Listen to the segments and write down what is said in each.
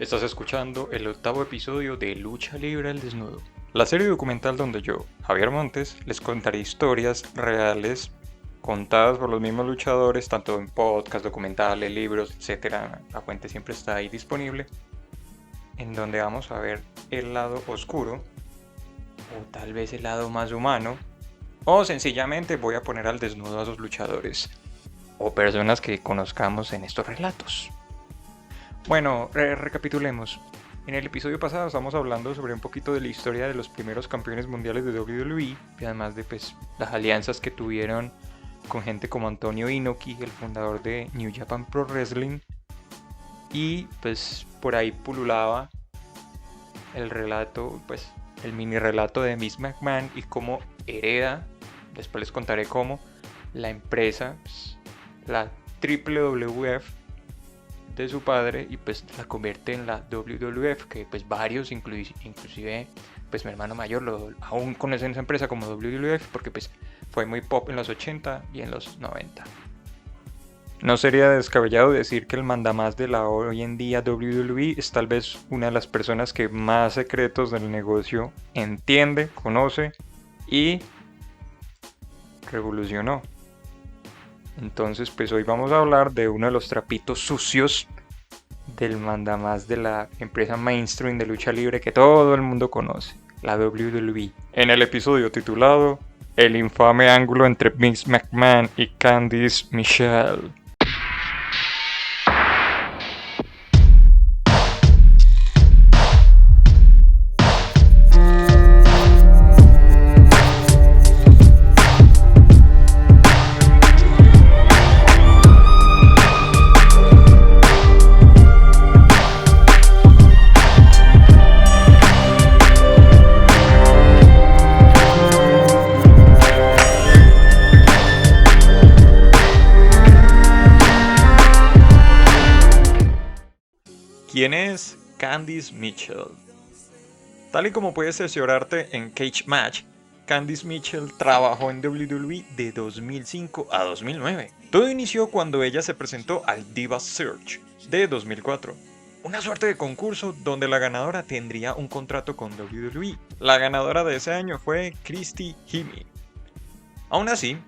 Estás escuchando el 8º episodio de Lucha Libre al Desnudo, la serie documental donde yo, Javier Montes, les contaré historias reales contadas por los mismos luchadores, tanto en podcast, documentales, libros, etc. La fuente siempre está ahí disponible, en donde vamos a ver el lado oscuro, o tal vez el lado más humano, o sencillamente voy a poner al desnudo a esos luchadores, o personas que conozcamos en estos relatos. Bueno, recapitulemos. En el episodio pasado estamos hablando sobre un poquito de la historia de los primeros campeones mundiales de WWE y además de las alianzas que tuvieron con gente como Antonio Inoki, el fundador de New Japan Pro Wrestling, y por ahí pululaba el relato, el mini relato de Vince McMahon y cómo hereda, después les contaré cómo, la empresa, la WWF de su padre y la convierte en la WWF, que varios, inclusive mi hermano mayor aún conocen esa empresa como WWF porque fue muy pop en los 80 y en los 90. No sería descabellado decir que el mandamás de la hoy en día WWE es tal vez una de las personas que más secretos del negocio entiende, conoce y revolucionó. Entonces hoy vamos a hablar de uno de los trapitos sucios del mandamás de la empresa mainstream de lucha libre que todo el mundo conoce, la WWE. En el episodio titulado El infame ángulo entre Vince McMahon y Candice Michelle. ¿Quién es Candice Michelle? Tal y como puedes cerciorarte en Cage Match, Candice Michelle trabajó en WWE de 2005 a 2009. Todo inició cuando ella se presentó al Divas Search de 2004, una suerte de concurso donde la ganadora tendría un contrato con WWE. La ganadora de ese año fue Christy Hemme. Aún así,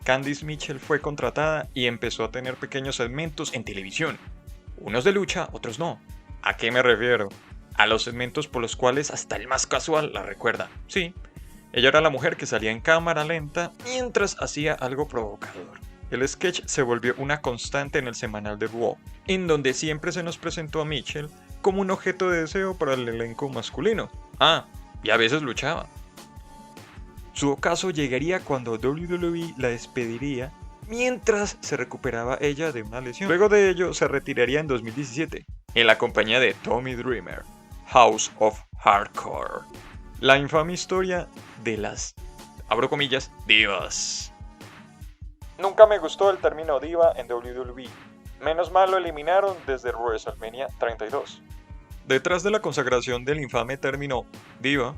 Candice Michelle fue contratada y empezó a tener pequeños segmentos en televisión. Unos de lucha, otros no. ¿A qué me refiero? A los segmentos por los cuales hasta el más casual la recuerda. Sí, ella era la mujer que salía en cámara lenta mientras hacía algo provocador. El sketch se volvió una constante en el semanal de Raw, en donde siempre se nos presentó a Michelle como un objeto de deseo para el elenco masculino. Y a veces luchaba. Su ocaso llegaría cuando WWE la despediría mientras se recuperaba ella de una lesión. Luego de ello se retiraría en 2017 en la compañía de Tommy Dreamer, House of Hardcore. La infame historia de las, abro comillas, divas. Nunca me gustó el término diva en WWE. Menos mal lo eliminaron desde WrestleMania 32. Detrás de la consagración del infame término diva,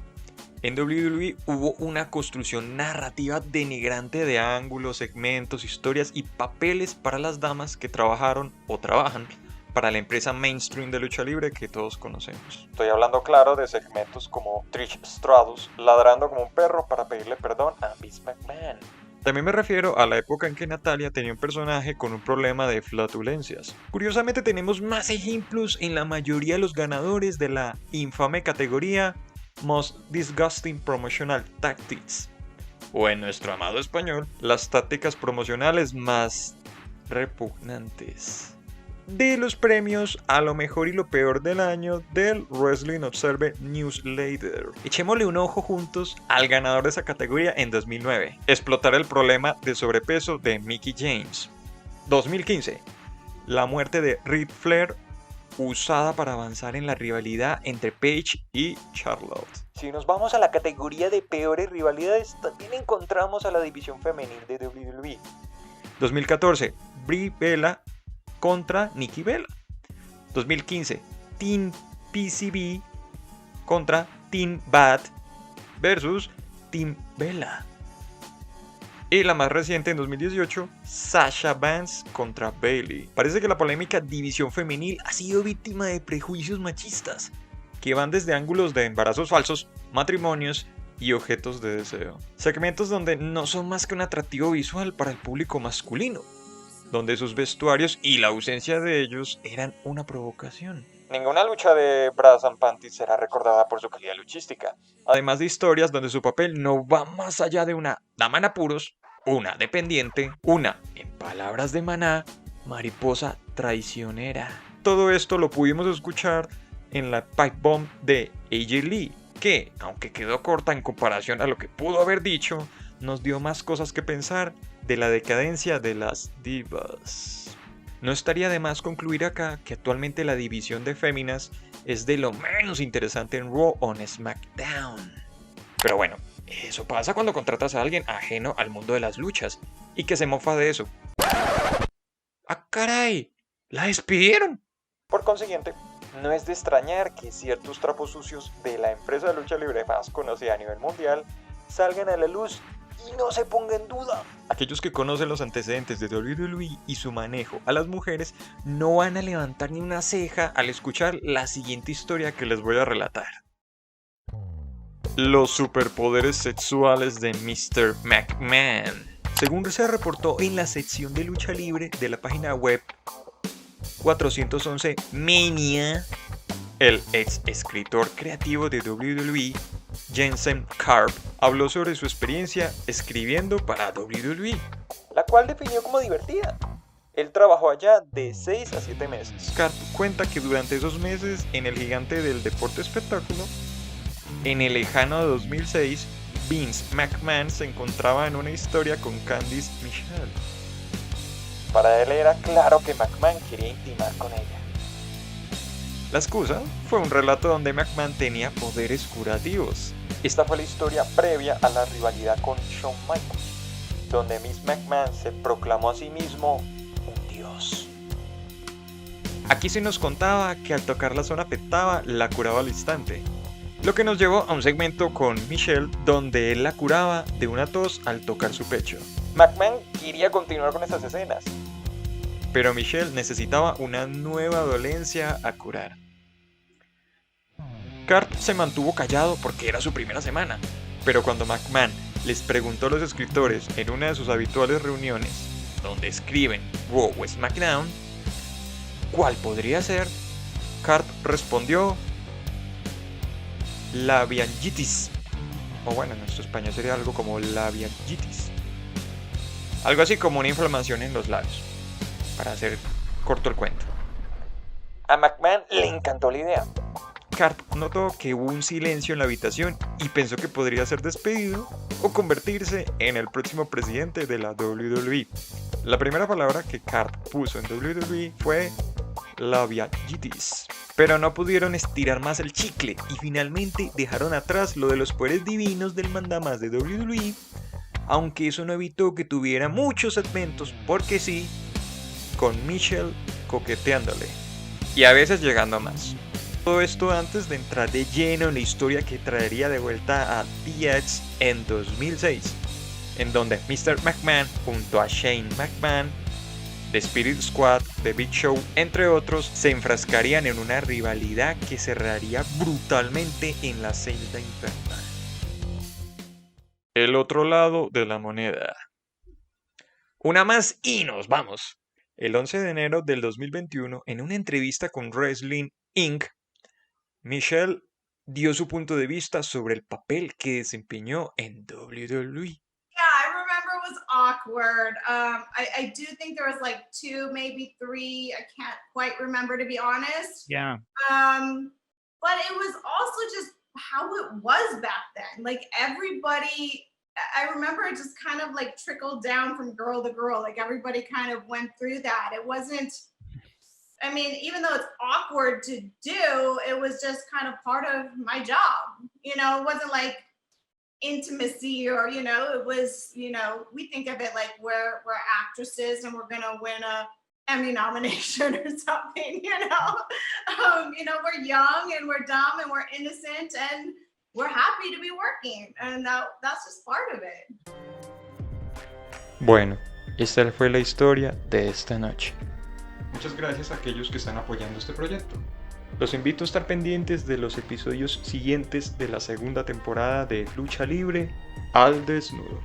en WWE hubo una construcción narrativa denigrante de ángulos, segmentos, historias y papeles para las damas que trabajaron o trabajan para la empresa mainstream de lucha libre que todos conocemos. Estoy hablando claro de segmentos como Trish Stratus ladrando como un perro para pedirle perdón a Vince McMahon. También me refiero a la época en que Natalia tenía un personaje con un problema de flatulencias. Curiosamente tenemos más ejemplos en la mayoría de los ganadores de la infame categoría Most Disgusting Promotional Tactics, o en nuestro amado español, las tácticas promocionales más repugnantes. De los premios a lo mejor y lo peor del año del Wrestling Observer Newsletter. Echémosle un ojo juntos al ganador de esa categoría en 2009. Explotar el problema de sobrepeso de Mickie James. 2015. La muerte de Ric Flair, usada para avanzar en la rivalidad entre Paige y Charlotte. Si nos vamos a la categoría de peores rivalidades, también encontramos a la división femenil de WWE. 2014, Brie Bella contra Nikki Bella. 2015, Team PCB contra Team Bad versus Team Bella. Y la más reciente en 2018, Sasha Banks contra Bayley. Parece que la polémica división femenil ha sido víctima de prejuicios machistas, que van desde ángulos de embarazos falsos, matrimonios y objetos de deseo. Segmentos donde no son más que un atractivo visual para el público masculino, donde sus vestuarios y la ausencia de ellos eran una provocación. Ninguna lucha de Brass and Panties será recordada por su calidad luchística, además de historias donde su papel no va más allá de una dama en apuros, una dependiente, una, en palabras de Maná, mariposa traicionera. Todo esto lo pudimos escuchar en la Pipe Bomb de AJ Lee, que, aunque quedó corta en comparación a lo que pudo haber dicho, nos dio más cosas que pensar de la decadencia de las divas. No estaría de más concluir acá que actualmente la división de féminas es de lo menos interesante en Raw o en SmackDown. Pero bueno, eso pasa cuando contratas a alguien ajeno al mundo de las luchas y que se mofa de eso. ¡Ah, caray! ¡La despidieron! Por consiguiente, no es de extrañar que ciertos trapos sucios de la empresa de lucha libre más conocida a nivel mundial salgan a la luz y no se ponga en duda. Aquellos que conocen los antecedentes de WWE y su manejo a las mujeres no van a levantar ni una ceja al escuchar la siguiente historia que les voy a relatar. Los superpoderes sexuales de Mr. McMahon. Según se reportó en la sección de lucha libre de la página web 411 Mania, el ex escritor creativo de WWE, Jensen Karp, habló sobre su experiencia escribiendo para WWE, la cual definió como divertida. Él trabajó allá de 6 a 7 meses. Karp cuenta que durante esos meses en el gigante del deporte espectáculo, en el lejano 2006, Vince McMahon se encontraba en una historia con Candice Michelle. Para él era claro que McMahon quería intimar con ella. La excusa fue un relato donde McMahon tenía poderes curativos. Esta fue la historia previa a la rivalidad con Shawn Michaels, donde Miss McMahon se proclamó a sí mismo un dios. Aquí se nos contaba que al tocar la zona afectada la curaba al instante, lo que nos llevó a un segmento con Michelle donde él la curaba de una tos al tocar su pecho. McMahon quería continuar con esas escenas, pero Michelle necesitaba una nueva dolencia a curar. Karp se mantuvo callado porque era su primera semana, pero cuando McMahon les preguntó a los escritores en una de sus habituales reuniones, donde escriben Raw o SmackDown, ¿cuál podría ser? Karp respondió labiangitis, o bueno, en nuestro español sería algo como labiangitis, algo así como una inflamación en los labios, para hacer corto el cuento. A McMahon le encantó la idea. Karp notó que hubo un silencio en la habitación y pensó que podría ser despedido o convertirse en el próximo presidente de la WWE. La primera palabra que Karp puso en WWE fue labiangitis. Pero no pudieron estirar más el chicle y finalmente dejaron atrás lo de los poderes divinos del mandamás de WWE, aunque eso no evitó que tuviera muchos segmentos, porque sí, con Michelle coqueteándole y a veces llegando a más. Todo esto antes de entrar de lleno en la historia que traería de vuelta a DX en 2006, en donde Mr. McMahon junto a Shane McMahon, The Spirit Squad, The Big Show, entre otros, se enfrascarían en una rivalidad que cerraría brutalmente en la celda infernal. El otro lado de la moneda. Una más y nos vamos. El 11 de enero del 2021, en una entrevista con Wrestling Inc., Michelle dio su punto de vista sobre el papel que desempeñó en WWE. Yeah, I remember it was awkward. I do think there was like 2, maybe 3. I can't quite remember, to be honest. Yeah. But it was also just how it was back then. Like everybody, I remember it just kind of like trickled down from girl to girl. Like everybody kind of went through that. It wasn't, I mean, even though it's awkward to do, it was just kind of part of my job. You know, it wasn't like intimacy or, you know, it was, you know, we think of it like we're actresses and we're gonna win a Emmy nomination or something, you know, we're young and we're dumb and we're innocent and we're happy to be working, and that's just part of it. Bueno, esta fue la historia de esta noche. Muchas gracias a aquellos que están apoyando este proyecto. Los invito a estar pendientes de los episodios siguientes de la segunda temporada de Lucha Libre al Desnudo.